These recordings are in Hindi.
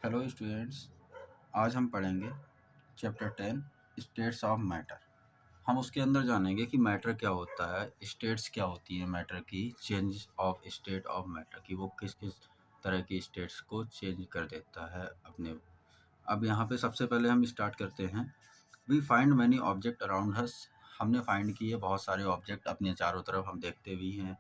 हेलो स्टूडेंट्स, आज हम पढ़ेंगे चैप्टर 10 स्टेट्स ऑफ मैटर। हम उसके अंदर जानेंगे कि मैटर क्या होता है, स्टेट्स क्या होती हैं मैटर की, change of state of matter की वो किस किस तरह की स्टेट्स को चेंज कर देता है अपने। अब यहाँ पे सबसे पहले हम स्टार्ट करते हैं। We find many object around us. हमने फाइंड किए बहुत सारे ऑब्जेक्ट अपने चारों तरफ, हम देखते भी हैं।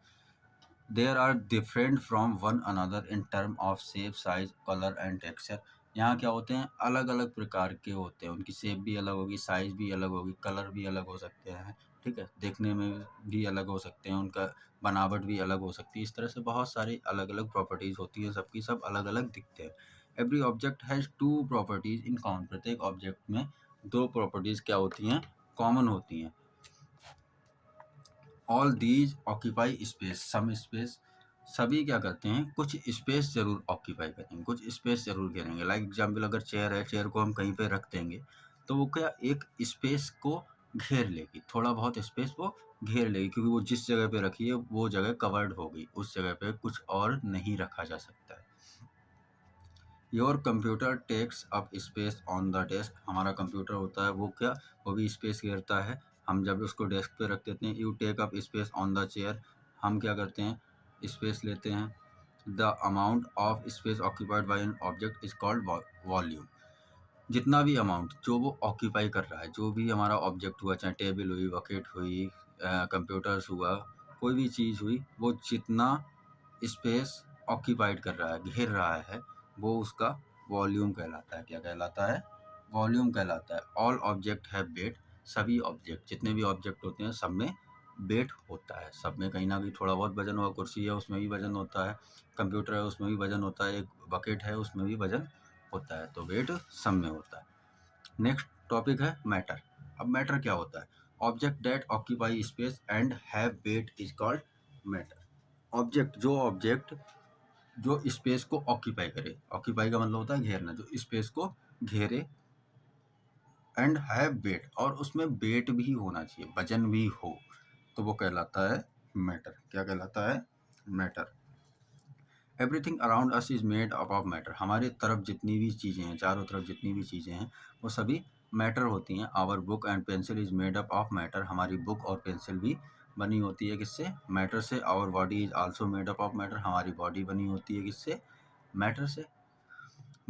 There are different from one another in term of shape, size, colour and texture. यहाँ क्या होते हैं, अलग अलग प्रकार के होते हैं, उनकी शेप भी अलग होगी, साइज भी अलग होगी, कलर भी अलग हो सकते हैं, ठीक है, देखने में भी अलग हो सकते हैं, उनका बनावट भी अलग हो सकती है। इस तरह से बहुत सारी अलग अलग प्रॉपर्टीज़ होती हैं, सबकी सब अलग अलग दिखते हैं। Every object has two properties in common. प्रत्येक ऑब्जेक्ट में दो प्रॉपर्टीज़ क्या होती हैं, कॉमन होती हैं। All these occupy space, some space. सभी क्या करते हैं, कुछ स्पेस जरूर ऑक्यूपाई करेंगे, कुछ स्पेस जरूर घेरेंगे। लाइक एग्जाम्पल, अगर चेयर है, चेयर को हम कहीं पे रख देंगे तो वो क्या एक स्पेस को घेर लेगी, थोड़ा बहुत स्पेस वो घेर लेगी, क्योंकि वो जिस जगह पे रखी है वो जगह कवर्ड होगी, उस जगह पे कुछ और नहीं रखा जा सकता है। Your computer takes up space on the desk. हमारा कंप्यूटर होता है वो क्या, वो भी स्पेस घेरता है। हम जब उसको डेस्क पे रख देते हैं, you take up space on the chair, हम क्या करते हैं, स्पेस लेते हैं। The amount of space occupied by an object is called volume. जितना भी अमाउंट जो वो ऑक्यूपाई कर रहा है, जो भी हमारा ऑब्जेक्ट हुआ, चाहे टेबल हुई, बकेट हुई, कंप्यूटर्स हुआ, कोई भी चीज़ हुई, वो जितना स्पेस ऑक्यूपाइड कर रहा है, घेर रहा है, वो उसका वॉल्यूम कहलाता है। क्या कहलाता है, वॉल्यूम कहलाता है। ऑल ऑब्जेक्ट है वेट। सभी ऑब्जेक्ट, जितने भी ऑब्जेक्ट होते हैं सब में वेट होता है, सब में कहीं ना कहीं थोड़ा बहुत वजन होगा। कुर्सी है उसमें भी वजन होता है, कंप्यूटर है उसमें भी वजन होता है, एक बकेट है उसमें भी वजन होता है, तो वेट सब में होता है। नेक्स्ट टॉपिक है मैटर। अब मैटर क्या होता है, object that occupy space and have weight is called matter. Object, जो ऑब्जेक्ट जो स्पेस को ऑक्यूपाई करे, ऑक्यूपाई का मतलब होता है घेरना, जो स्पेस को घेरे, एंड हैव वेट, और उसमें वेट भी होना चाहिए, वजन भी हो, तो वो कहलाता है मैटर। क्या कहलाता है, matter. Everything around us is made up of matter. हमारे तरफ जितनी भी चीज़ें हैं, चारों तरफ जितनी भी चीज़ें हैं, वो सभी मैटर होती हैं। Our book and pencil is made up of matter. हमारी बुक और पेंसिल भी बनी होती है किससे, मैटर से। Our body is also made up of matter. हमारी बॉडी बनी होती है किससे, मैटर से।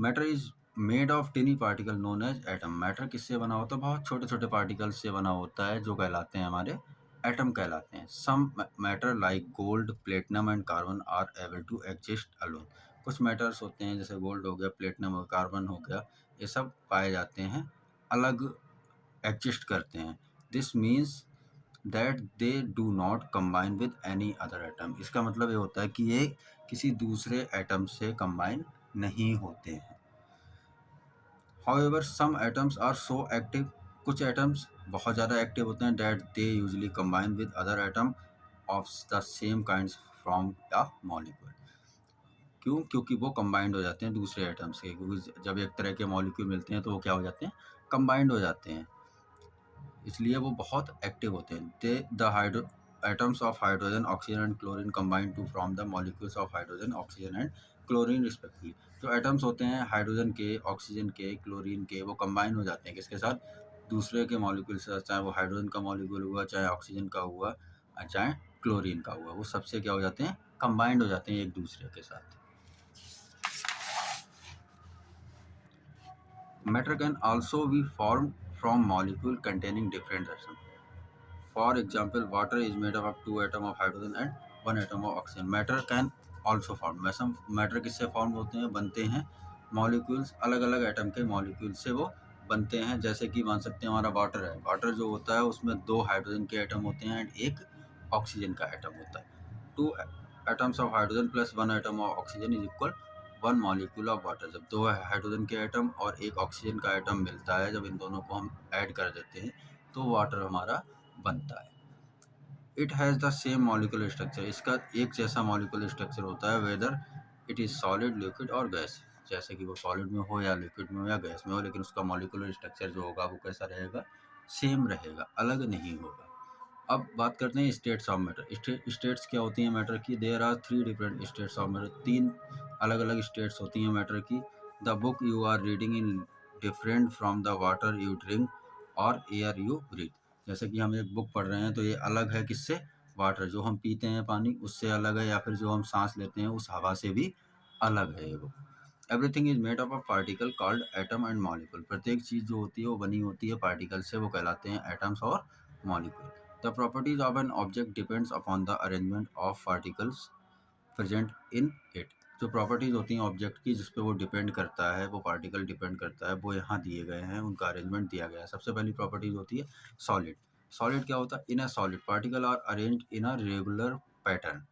Matter is made of tiny particle known as atom. Matter किससे बना होता है, बहुत छोटे छोटे पार्टिकल से बना होता है, जो कहलाते हैं हमारे एटम कहलाते हैं। Some matter like gold, platinum and carbon are able to exist alone. कुछ मैटर्स होते हैं जैसे गोल्ड हो गया, प्लेटिनम हो गया, कार्बन हो गया, ये सब पाए जाते हैं, अलग एग्जिस्ट करते हैं। This means that they do not combine with any other atom. इसका मतलब ये होता है कि ये किसी दूसरे एटम से कंबाइन नहीं होते हैं। However, some atoms are so active, कुछ एटम्स बहुत ज़्यादा एक्टिव होते हैं, that they usually combine with other atom of the same kinds from a molecule। क्यों, क्योंकि वो कंबाइंड हो जाते हैं दूसरे एटम्स के, क्योंकि जब एक तरह के मॉलिक्यूल मिलते हैं तो वो क्या हो जाते हैं, कंबाइंड हो जाते हैं, इसलिए वो बहुत एक्टिव होते हैं। They the hydro atoms of hydrogen, oxygen and chlorine combine to from the molecules of hydrogen, oxygen and chlorine respectively. जो एटम्स होते हैं हाइड्रोजन के, ऑक्सीजन के, क्लोरीन के, वो कंबाइन हो जाते हैं किसके साथ, दूसरे के मॉलिक्यूल से, चाहे वो हाइड्रोजन का मॉलिक्यूल हुआ, चाहे ऑक्सीजन का हुआ, चाहे क्लोरीन का हुआ, वो सबसे क्या हो जाते हैं, कंबाइंड हो जाते हैं एक दूसरे के साथ। Matter can also be form from molecule containing different atoms. For example, water is made up of 2 atom of hydrogen and 1 atom of oxygen. Matter can also form, वैसे मैटर किससे फॉर्म होते हैं, बनते हैं, मॉलिक्यूल्स, अलग अलग एटम के मॉलिक्यूल से वो बनते हैं। जैसे कि मान सकते हैं हमारा वाटर है, वाटर जो होता है उसमें 2 हाइड्रोजन के एटम होते हैं एंड 1 ऑक्सीजन का एटम होता है। 2 atoms of hydrogen plus 1 atom of oxygen is equal 1 molecule of water. जब 2 हाइड्रोजन के एटम और 1 ऑक्सीजन का एटम मिलता है, जब इन दोनों को हम ऐड कर देते हैं तो वाटर हमारा बनता है। It has the same molecular structure. इसका एक जैसा मॉलिक्यूलर स्ट्रक्चर होता है, whether it is solid, liquid और गैस। जैसे कि वो सॉलिड में हो या लिक्विड में हो या गैस में हो, लेकिन उसका मॉलिक्यूलर स्ट्रक्चर जो होगा वो कैसा रहेगा, सेम रहेगा, अलग नहीं होगा। अब बात करते हैं स्टेट्स ऑफ मैटर। स्टेट्स क्या होती हैं मैटर की, there are 3 different states of matter. 3 अलग अलग स्टेट्स होती हैं मैटर की। The book you are reading in different from the water you drink और एयर यू ब्रीथ। जैसे कि हम एक बुक पढ़ रहे हैं तो ये अलग है किससे, वाटर जो हम पीते हैं पानी उससे अलग है, या फिर जो हम सांस लेते हैं उस हवा से भी अलग है ये book. Everything is made up of particle called atom and molecule. प्रत्येक चीज़ जो होती है वो बनी होती है पार्टिकल से, वो कहलाते हैं एटम्स और molecule. The properties of an object depends upon the arrangement of particles present in it. जो प्रॉपर्टीज होती हैं ऑब्जेक्ट की जिस पे वो डिपेंड करता है, वो पार्टिकल डिपेंड करता है, वो यहाँ दिए गए हैं, उनका अरेंजमेंट दिया गया है। सबसे पहली प्रॉपर्टीज होती है सॉलिड। सॉलिड क्या होता है, in a solid particle are arranged in a regular pattern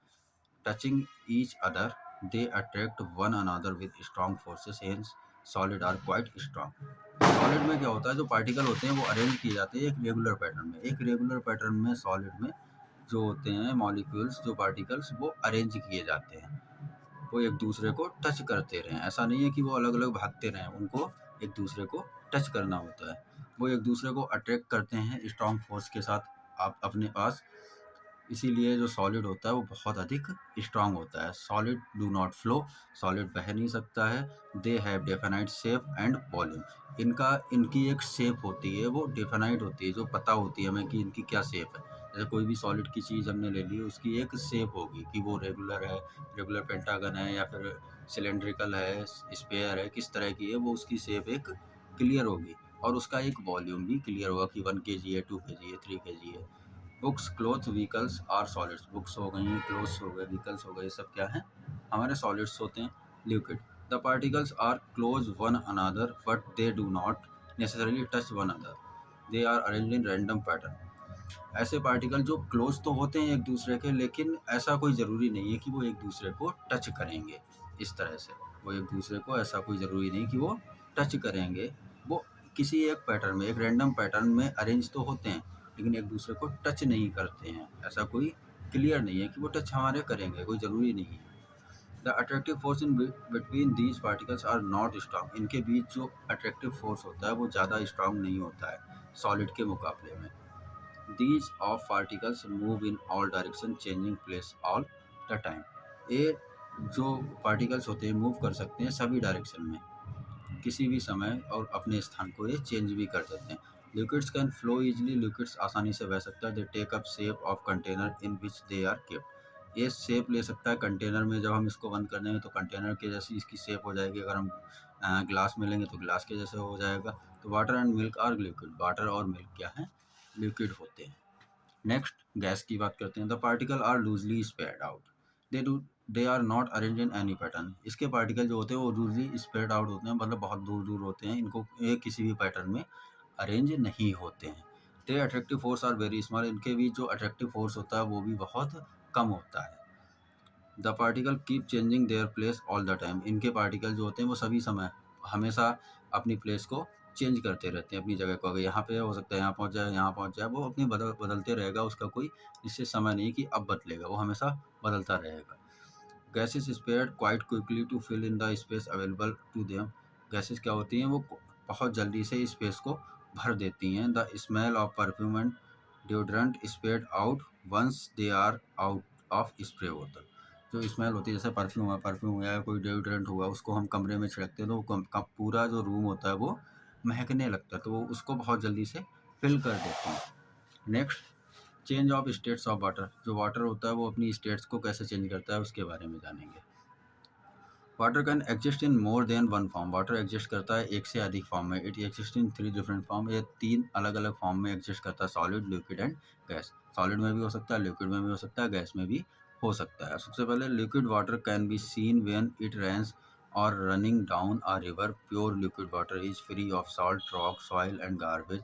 touching each other, they attract one another with strong forces, hence solid are quite strong। Solid में क्या होता है, जो पार्टिकल होते हैं वो अरेंज किए जाते हैं एक रेगुलर पैटर्न में। एक रेगुलर पैटर्न में सॉलिड में जो होते हैं मॉलिक्यूल्स, जो पार्टिकल्स, वो अरेंज किए जाते हैं। वो एक दूसरे को टच करते रहें, ऐसा नहीं है कि वो अलग अलग भागते रहें, उनको एक दूसरे को टच करना होता है। वो एक दूसरे को अट्रैक्ट करते हैं स्ट्रॉन्ग फोर्स के साथ आप अपने पास, इसीलिए जो सॉलिड होता है वो बहुत अधिक स्ट्रांग होता है। Solid do not flow, solid बह नहीं सकता है। They have definite shape and volume, इनकी एक शेप होती है, वो डेफिनाइट होती है, जो पता होती है हमें कि इनकी क्या शेप है। जैसे कोई भी सॉलिड की चीज़ हमने ले ली, उसकी एक शेप होगी कि वो रेगुलर है, रेगुलर पेंटागन है, या फिर सिलेंड्रिकल है, स्पेयर है, किस तरह की है, वो उसकी शेप एक क्लियर होगी। और उसका एक वॉल्यूम भी क्लियर होगा कि 1 kg है, 2 kg है, 3 kg है। Books, cloth, vehicles are solids. Books हो गई, क्लोथ्स हो गए, व्हीकल्स हो गए, ये सब क्या हैं, हमारे सॉलिड्स होते हैं। Liquid, the particles are close one another but they do not necessarily touch one another, they are arrange in random pattern. ऐसे पार्टिकल जो क्लोज तो होते हैं एक दूसरे के, लेकिन ऐसा कोई ज़रूरी नहीं है कि वो एक दूसरे को टच करेंगे। इस तरह से वो एक दूसरे को, ऐसा कोई ज़रूरी नहीं कि वो टच करेंगे। वो किसी एक पैटर्न में, एक रैंडम पैटर्न में अरेंज तो होते हैं, लेकिन एक दूसरे को टच नहीं करते हैं। ऐसा कोई क्लियर नहीं है कि वो टच हमारे करेंगे, कोई ज़रूरी नहीं है। The attractive force in between these particles are not strong. इनके बीच जो अट्रैक्टिव फोर्स होता है वो ज़्यादा स्ट्रांग नहीं होता है सॉलिड के मुकाबले में। These of particles move in all direction changing place all the time. ये जो पार्टिकल्स होते हैं मूव कर सकते हैं सभी डायरेक्शन में, किसी भी समय, और अपने स्थान को ये चेंज भी कर देते हैं। Liquids can flow easily, liquids आसानी से बह सकता है। They take up shape of container in which they are kept. ये शेप ले सकता है कंटेनर में, जब हम इसको बंद कर देंगे तो कंटेनर के जैसी इसकी शेप हो जाएगी। अगर हम ग्लास में लेंगे तो ग्लास के जैसे हो जाएगा। तो water and milk are liquid, water और मिल्क क्या है, लिक्विड होते हैं। नेक्स्ट गैस की बात करते हैं। The particle are loosely spread out, they are not arrange in any pattern. इसके पार्टिकल जो होते हैं वो लूजली स्प्रेड आउट होते हैं, मतलब बहुत दूर दूर होते हैं, इनको ये किसी भी पैटर्न में अरेंज नहीं होते हैं। The attractive force are very small, इनके बीच जो अट्रैक्टिव फोर्स होता है वो भी बहुत कम होता है। The particle keep changing their place all the time, इनके पार्टिकल जो होते हैं वो सभी समय हमेशा अपनी प्लेस को चेंज करते रहते हैं, अपनी जगह को। अगर यहाँ पे हो सकता है यहाँ पहुँच जाए, यहाँ पहुँच जाए, वो अपनी बदलते रहेगा, उसका कोई निश्चित समय नहीं कि अब बदलेगा, वो हमेशा बदलता रहेगा। Gases spread quite quickly to fill in the space available to them. Gases क्या होती हैं, वो बहुत जल्दी से स्पेस को भर देती हैं। The smell of perfume and deodorant spread out once they are out of spray बोतल। जो स्मेल होती है, जैसे परफ्यूम या कोई डिओड्रेंट हुआ, उसको हम कमरे में छिड़कते हैं तो वो पूरा जो रूम होता है वो महकने लगता है, तो वो उसको बहुत जल्दी से फिल कर देते हैं। Next, change of states of water. जो वाटर होता है वो अपनी स्टेट्स को कैसे चेंज करता है उसके बारे में जानेंगे। Water can exist in more than one form, water exist करता है एक से अधिक फॉर्म में। It exist in 3 different form, ये 3 अलग अलग फॉर्म में एग्जिस्ट करता है। Solid, liquid and gas. Solid में भी हो सकता है, लिक्विड में भी हो सकता है, गैस में भी हो सकता है। सबसे पहले liquid water can be seen when it rains और running down a river. Pure liquid water is free of salt, rock, soil and garbage.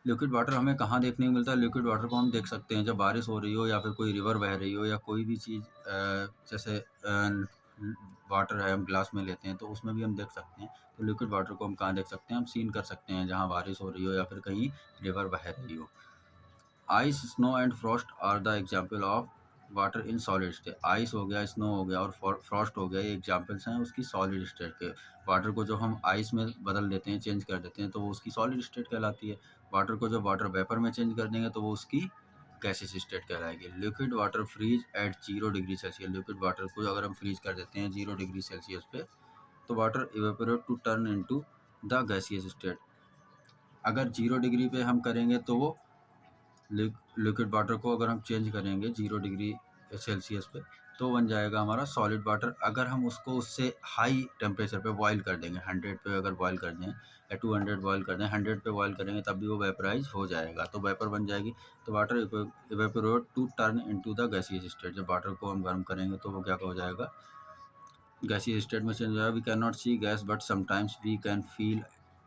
Liquid water हमें कहाँ देखने को मिलता है, लिक्विड वाटर को हम देख सकते हैं जब बारिश हो रही हो, या फिर कोई रिवर बह रही हो, या कोई भी चीज़ जैसे वाटर है हम ग्लास में लेते हैं तो उसमें भी हम देख सकते हैं। तो लिक्विड वाटर को हम कहाँ देख सकते हैं, हम सीन कर सकते हैं जहाँ बारिश हो रही हो या फिर कहीं रिवर बह रही हो। Ice, snow and frost are the example of water in solid state. Ice हो गया, स्नो हो गया और फ्रॉस्ट हो गया, ये एग्जाम्पल्स हैं उसकी सॉलिड स्टेट के। वाटर को जो हम आइस में बदल देते हैं, चेंज कर देते हैं, तो वो उसकी सॉलिड स्टेट कहलाती है। वाटर को जब वाटर वेपर में चेंज कर देंगे तो वो उसकी गैसेस स्टेट कहलाएगी। Liquid water freeze at 0 degree Celsius. Liquid water को अगर हम फ्रीज कर देते हैं 0 डिग्री सेल्सियस पे, तो water evaporate to turn into the gaseous state. अगर 0 डिग्री पे हम करेंगे तो वो लिक्विड वाटर को अगर हम चेंज करेंगे 0 डिग्री सेल्सियस पे तो बन जाएगा हमारा सॉलिड वाटर। अगर हम उसको उससे हाई टेम्परेचर पे बॉईल कर देंगे, 100 पे अगर बॉईल कर दें या 200 बॉईल कर दें, 100 पे बॉईल करेंगे तब भी वो वेपराइज हो जाएगा, तो वेपर बन जाएगी। तो water evaporate to turn into the gaseous state. जब वाटर को हम गर्म करेंगे तो वो क्या हो जाएगा, गैसियस स्टेट में चेंज हो जाएगा। We can not see gas but sometimes we can feel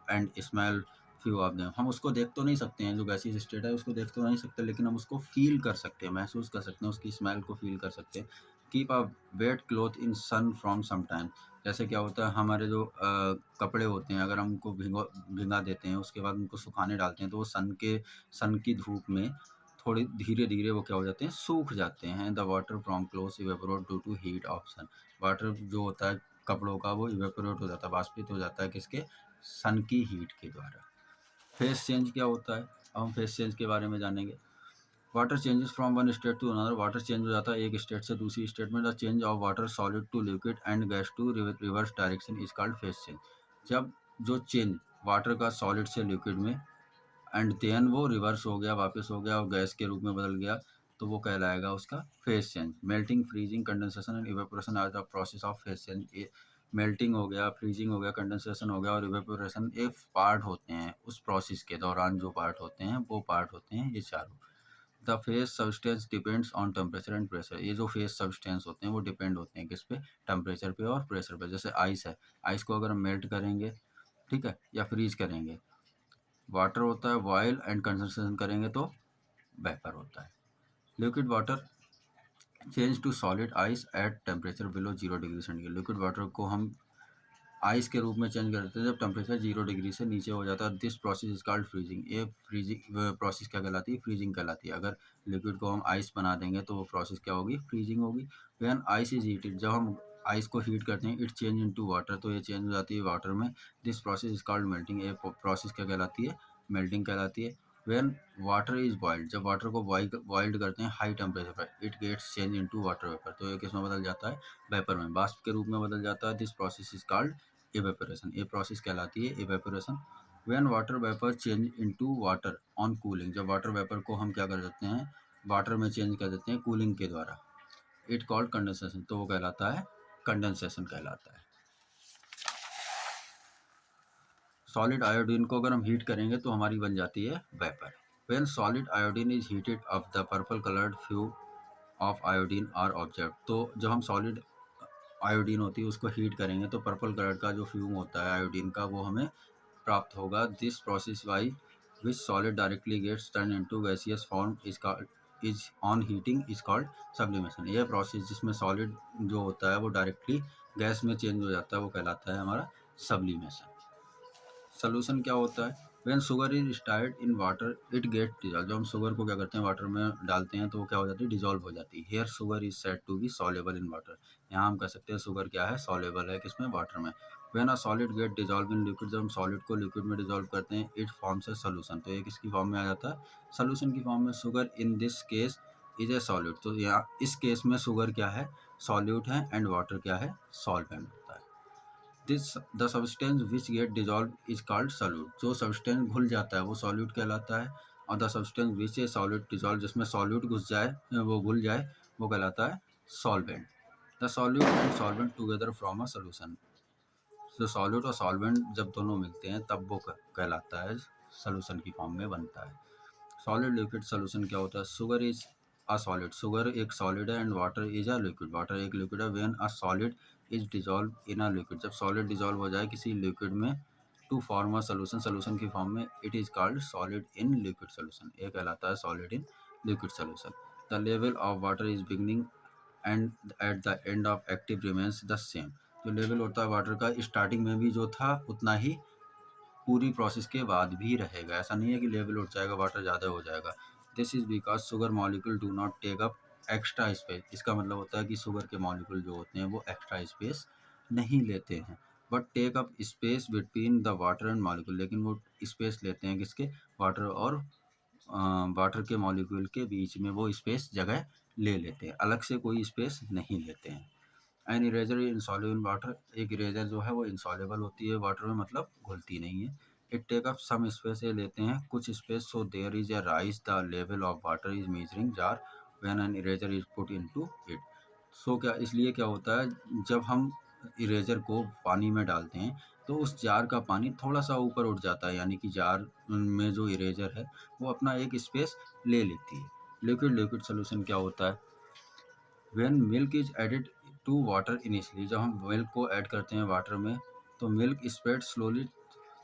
and smell few of them. हम उसको देख तो नहीं सकते हैं, जो गैसियस स्टेट है उसको देख तो नहीं सकते, लेकिन हम उसको फील कर सकते हैं, महसूस कर सकते हैं, उसकी स्मेल को फील कर सकते हैं। Keep a wet cloth in sun from some time. जैसे क्या होता है, हमारे जो कपड़े होते हैं अगर हम उनको भिंगा देते हैं, उसके बाद उनको सुखाने डालते हैं तो वो सन की धूप में थोड़ी धीरे धीरे वो क्या हो जाते हैं, सूख जाते हैं। The water from cloth evaporate due to heat of sun. Water जो होता है कपड़ों का वो इवेपोरेट हो जाता है, वाष्पित हो जाता है किसके, सन की हीट के द्वारा। फेस चेंज क्या होता है, अब हम फेस चेंज के बारे में जानेंगे। Water changes from one state to another. Water change हो जाता है एक स्टेट से दूसरी स्टेट में। The change of water solid to liquid and gas to reverse direction is called phase change. जब जो चेंज वाटर का सॉलिड से लिक्विड में एंड देन वो रिवर्स हो गया, वापस हो गया और गैस के रूप में बदल गया, तो वो कहलाएगा उसका phase change. Melting, freezing, condensation and evaporation are the process of phase change. Melting हो गया, फ्रीजिंग हो गया, कंडेंसेशन हो गया और इवेपोरेशन एक पार्ट होते हैं उस प्रोसेस के दौरान, जो पार्ट होते हैं वो पार्ट होते हैं ये चारों। The face substance depends on temperature and pressure. ये जो फेस सब्सटेंस होते हैं वो डिपेंड होते हैं किस पे, टेम्परेचर पे और प्रेशर पे। जैसे आइस है, आइस को अगर हम मेल्ट करेंगे, ठीक है, या फ्रीज करेंगे, वाटर होता है बॉयल एंड कंडेंसेशन करेंगे तो वेपर होता है। Liquid water change to solid ice at temperature below 0 degree centigrade. Liquid water को हम आइस के रूप में चेंज कर देते हैं जब टेम्परेचर 0 डिग्री से नीचे हो जाता है। This process is called freezing. ये फ्रीजिंग प्रोसेस क्या कहलाती है, फ्रीजिंग कहलाती है। अगर लिक्विड को हम आइस बना देंगे तो वो प्रोसेस क्या होगी, फ्रीजिंग होगी। व्हेन आइस इज हीटेड, जब हम आइस को हीट करते हैं, इट चेंज इनटू वाटर, तो ये चेंज हो जाती है वाटर में। This process is called melting. ये प्रोसेस क्या कहलाती है, मेल्टिंग कहलाती है। व्हेन वाटर इज बॉइल्ड, जब वाटर को बॉइल्ड करते हैं हाई टेम्परेचर पर, it gets change into water vapour, तो ये किस में बदल जाता है, वेपर में, वाष्प के रूप में बदल जाता है। This process is called evaporation. ये प्रोसेस कहलाती है evaporation. When water vapour change into water on cooling, जब वाटर वेपर को हम क्या कर देते हैं, वाटर में चेंज कर देते हैं कूलिंग के द्वारा, इट कॉल्ड कंडेंसेशन, तो वो कहलाता है कंडेंसेशन कहलाता है। सॉलिड आयोडीन को अगर हम हीट करेंगे तो हमारी बन जाती है vapour. When solid iodine is heated up the purple coloured few of iodine are observe. तो जब हम सॉलिड आयोडीन होती है उसको हीट करेंगे तो पर्पल कलर का जो फ्यूम होता है आयोडीन का वो हमें प्राप्त होगा। This process by which solid directly gets turn into gaseous form is on heating is called sublimation. यह प्रोसेस जिसमें सॉलिड जो होता है वो डायरेक्टली गैस में चेंज हो जाता है वो कहलाता है हमारा सब्लिमेशन। सोल्यूशन क्या होता है, when sugar is stirred in water it get dissolve. जब हम शुगर को क्या करते हैं वाटर में डालते हैं तो वो क्या हो जाती है, डिजॉल्व हो जाती है। Here sugar is said to be soluble in water. यहाँ हम कह सकते हैं शुगर क्या है, सॉल्युबल है किसमें, वाटर में। When a solid get dissolve in liquid, जब हम सॉलिड को लिक्विड में डिजॉल्व करते हैं, इट फॉर्म्स ए सोल्यूशन, तो ये किसकी फॉर्म में आ जाता है, सोल्यूशन की फॉर्म में। Sugar in this case is a solute, तो यहाँ इस केस में शुगर क्या है, सॉल्यूट है, एंड वाटर क्या है, सॉल्वेंट होता है। This the substance which get dissolve is called solute. जो सब्सटेंस घुल जाता है वो सॉल्यूट कहलाता है, और the substance which a solute dissolve, जिसमें सॉल्यूट घुस जाए, वो घुल जाए, वो कहलाता है solvent. The solute and solvent together from a solution. तो सॉल्यूट और सॉल्वेंट जब दोनों मिलते हैं तब वो कहलाता है सोल्यूशन की फॉर्म में बनता है। सॉलिड लिक्विड सोल्यूशन क्या होता है, sugar is a solid, sugar एक सॉलिड है, and water is a liquid, water एक लिक्विड है। When a solid is dissolve in a liquid, जब सॉलिड डिजॉल्व हो जाए किसी लिक्विड में, to form a solution, solution की फॉर्म में, it is called solid in liquid solution, ये कहलाता है solid in liquid solution. The level of water is beginning and at the end of active remains the same. जो लेवल होता है वाटर का, स्टार्टिंग में भी जो था उतना ही पूरी प्रोसेस के बाद भी रहेगा। ऐसा नहीं है कि लेवल उठ जाएगा, वाटर ज़्यादा हो जाएगा। This is because sugar molecule do not take up extra space. इसका मतलब होता है कि शुगर के मॉलिक्यूल जो होते हैं वो एक्स्ट्रा स्पेस नहीं लेते हैं, but take up space between the water and molecule, लेकिन वो स्पेस लेते हैं किसके, वाटर और वाटर के मॉलिक्यूल के बीच में वो स्पेस जगह ले लेते हैं, अलग से कोई स्पेस नहीं लेते हैं। An eraser insoluble in water, एक इरेजर जो है वो इंसॉल्युबल होती है वाटर में, मतलब घुलती नहीं है। It take up some space, ये लेते हैं कुछ space, so there is a rise the level of water is measuring jar when an eraser is put into it. So क्या, इसलिए क्या होता है जब हम इरेजर को पानी में डालते हैं तो उस जार का पानी थोड़ा सा ऊपर उठ जाता है, यानी कि जार में जो इरेजर है वो अपना एक स्पेस ले लेती है। लिक्विड लिक्विड सोल्यूशन क्या होता है, when milk is added to water initially, जब हम मिल्क को ऐड करते हैं वाटर में तो milk spread slowly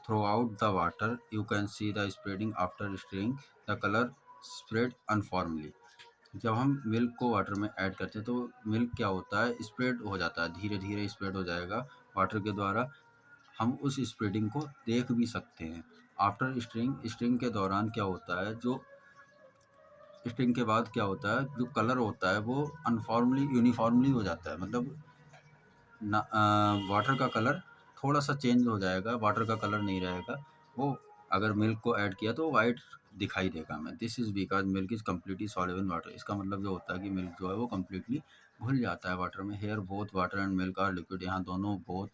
throughout the water, you can see the spreading after stirring, the colour spread uniformly. जब हम मिल्क को वाटर में ऐड करते हैं तो मिल्क क्या होता है, स्प्रेड हो जाता है, धीरे धीरे स्प्रेड हो जाएगा वाटर के द्वारा, हम उस स्प्रेडिंग को देख भी सकते हैं। आफ्टर स्टिरिंग, स्टिरिंग के दौरान क्या होता है, जो स्टिरिंग के बाद क्या होता है, जो कलर होता है वो अनफॉर्मली यूनिफॉर्मली हो जाता है, मतलब वाटर का कलर थोड़ा सा चेंज हो जाएगा, वाटर का कलर नहीं रहेगा वो, अगर मिल्क को ऐड किया तो वाइट दिखाई देगा हमें। This is because milk is completely soluble in water, इसका मतलब जो होता है कि मिल्क जो है वो कम्प्लीटली घुल जाता है वाटर में। Here both water and milk are liquid, यहाँ दोनों बोथ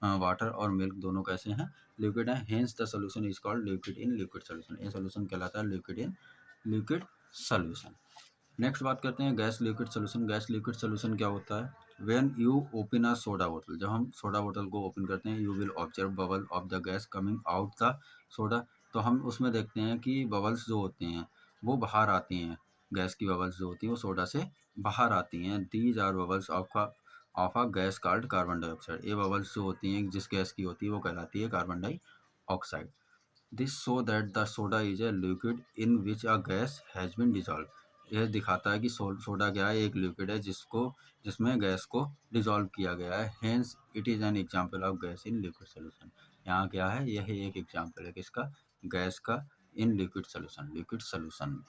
वाटर और मिल्क दोनों कैसे हैं, लिक्विड हैं। Hence the solution is called liquid in liquid solution, ये सोल्यूशन कहलाता है liquid in liquid solution. Next बात करते हैं gas liquid solution. Gas liquid solution क्या होता है, when you open a soda बोतल, जब हम सोडा बोतल को ओपन करते हैं, you will observe bubble of the gas coming out the soda, तो हम उसमें देखते हैं कि बबल्स जो होते हैं वो बाहर आती हैं, गैस की बबल्स जो होती हैं वो सोडा से बाहर आती हैं। These are bubbles of a gas called carbon dioxide, ये बबल्स जो होती हैं जिस गैस की होती है वो कहलाती है carbon dioxide. This show that the soda is a liquid in which a gas has been dissolve, यह दिखाता है कि सोडा क्या है, एक लिक्विड है जिसमें गैस को डिजॉल्व किया गया है। Hence it is an example of gas in liquid solution, यहाँ क्या है, यह एक एग्जाम्पल है किसका, गैस का इन लिक्विड सोल्यूशन, लिक्विड सोल्यूशन में।